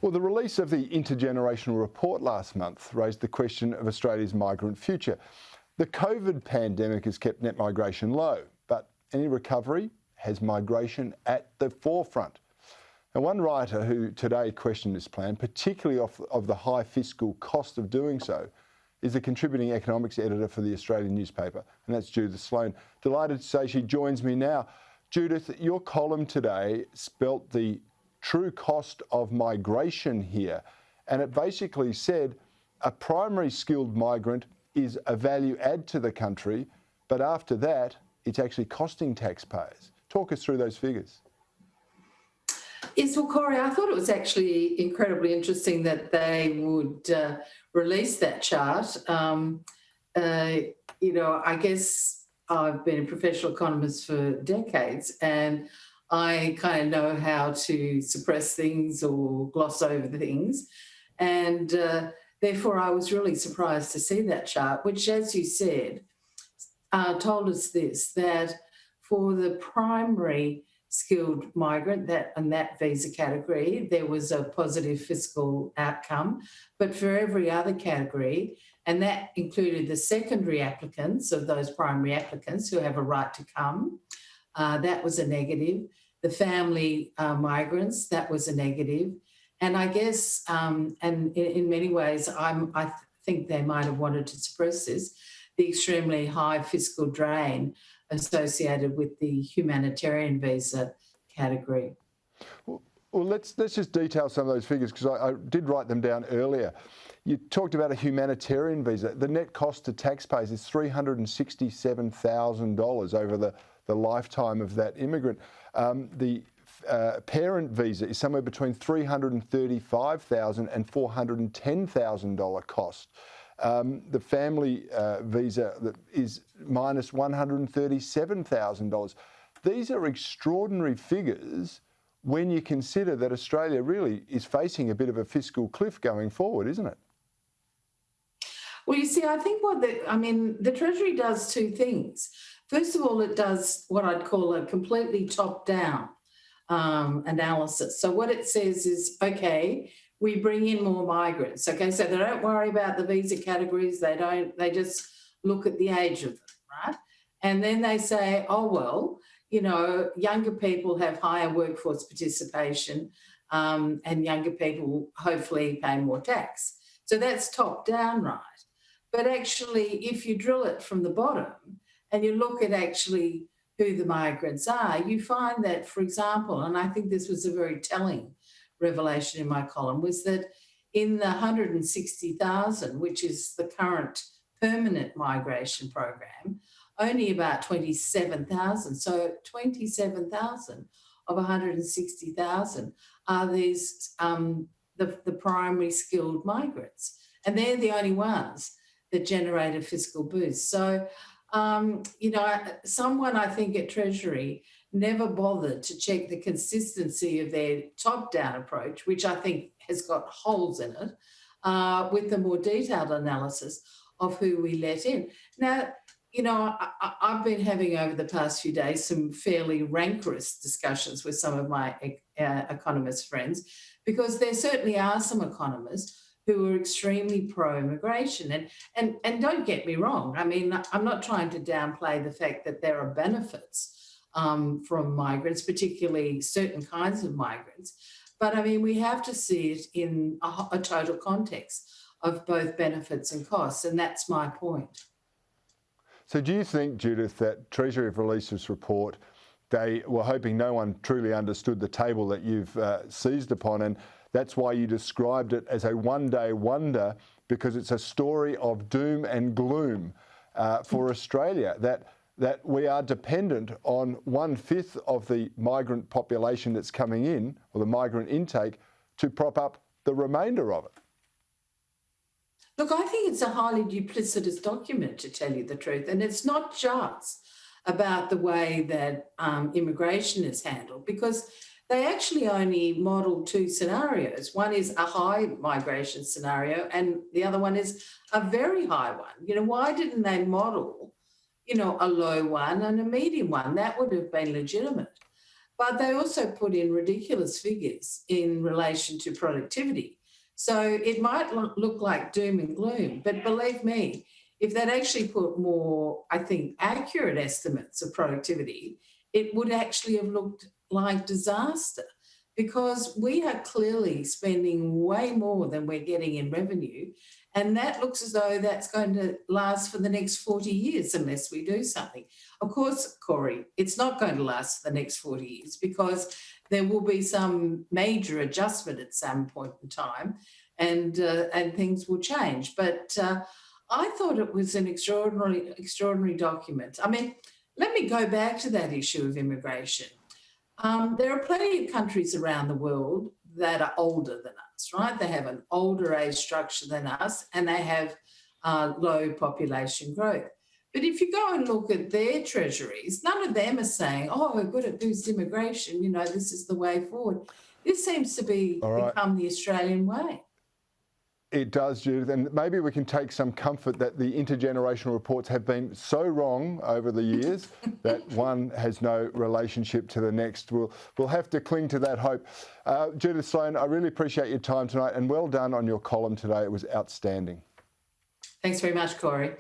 Well, the release of the Intergenerational Report last month raised the question of Australia's migrant future. The COVID pandemic has kept net migration low, but any recovery has migration at the forefront. Now, one writer who today questioned this plan, particularly of the high fiscal cost of doing so, is the contributing economics editor for the Australian newspaper, and that's Judith Sloan. Delighted to say she joins me now. Judith, your column today spelt the true cost of migration here, and it basically said a primary skilled migrant is a value add to the country, but after that, it's actually costing taxpayers. Talk us through those figures. Yes, well, Cory, I thought it was actually incredibly interesting that they would release that chart. I guess I've been a professional economist for decades, and I kind of know how to suppress things or gloss over things. And therefore, I was really surprised to see that chart, which, as you said, told us this, that for the primary skilled migrant, that visa category, there was a positive fiscal outcome. But for every other category, and that included the secondary applicants of those primary applicants who have a right to come, that was a negative. The family migrants, that was a negative. And I guess, and in many ways, I think they might have wanted to suppress this, the extremely high fiscal drain associated with the humanitarian visa category. Well, let's just detail some of those figures, because I did write them down earlier. You talked about a humanitarian visa. The net cost to taxpayers is $367,000 over the lifetime of that immigrant. The parent visa is somewhere between $335,000 and $410,000 cost. The family visa is minus $137,000. These are extraordinary figures when you consider that Australia really is facing a bit of a fiscal cliff going forward, isn't it? Well, you see, I think the Treasury does two things. First of all, it does what I'd call a completely top-down analysis. So what it says is, okay, we bring in more migrants. Okay, so they don't worry about the visa categories. They just look at the age of them, right? And then they say, oh, well, younger people have higher workforce participation, and younger people hopefully pay more tax. So that's top down, right? But actually, if you drill it from the bottom and you look at actually who the migrants are, you find that, for example, and I think this was a very telling revelation in my column, was that in the 160,000, which is the current permanent migration program, only about 27,000. So 27,000 of 160,000 are these the primary skilled migrants, and they're the only ones that generate a fiscal boost. So, someone I think at Treasury never bothered to check the consistency of their top-down approach, which I think has got holes in it, with the more detailed analysis of who we let in. Now, I've been having over the past few days some fairly rancorous discussions with some of my economist friends, because there certainly are some economists who are extremely pro-immigration. And don't get me wrong, I mean, I'm not trying to downplay the fact that there are benefits from migrants, particularly certain kinds of migrants. But I mean, we have to see it in a total context of both benefits and costs, and that's my point. So do you think, Judith, that Treasury have released this report, they were hoping no one truly understood the table that you've seized upon, and that's why you described it as a one-day wonder, because it's a story of doom and gloom for Australia, that we are dependent on 1/5 of the migrant population that's coming in, or the migrant intake, to prop up the remainder of it? Look, I think it's a highly duplicitous document, to tell you the truth, and it's not just about the way that immigration is handled, because they actually only model two scenarios. One is a high migration scenario, and the other one is a very high one. Why didn't they model, a low one and a medium one? That would have been legitimate. but they also put in ridiculous figures in relation to productivity. So it might look like doom and gloom, but believe me, if they'd actually put more, I think, accurate estimates of productivity, it would actually have looked like disaster, because we are clearly spending way more than we're getting in revenue. And that looks as though that's going to last for the next 40 years unless we do something. Of course, Cory, it's not going to last for the next 40 years because there will be some major adjustment at some point in time, and things will change. But I thought it was an extraordinary document. I mean, let me go back to that issue of immigration. There are plenty of countries around the world that are older than us, right? They have an older age structure than us, and they have low population growth. But if you go and look at their treasuries, none of them are saying, oh, we're going to boost immigration, this is the way forward. This seems to become the Australian way. It does, Judith, and maybe we can take some comfort that the intergenerational reports have been so wrong over the years that one has no relationship to the next. We'll have to cling to that hope. Judith, Sloan, I really appreciate your time tonight, and well done on your column today. It was outstanding. Thanks very much, Cory.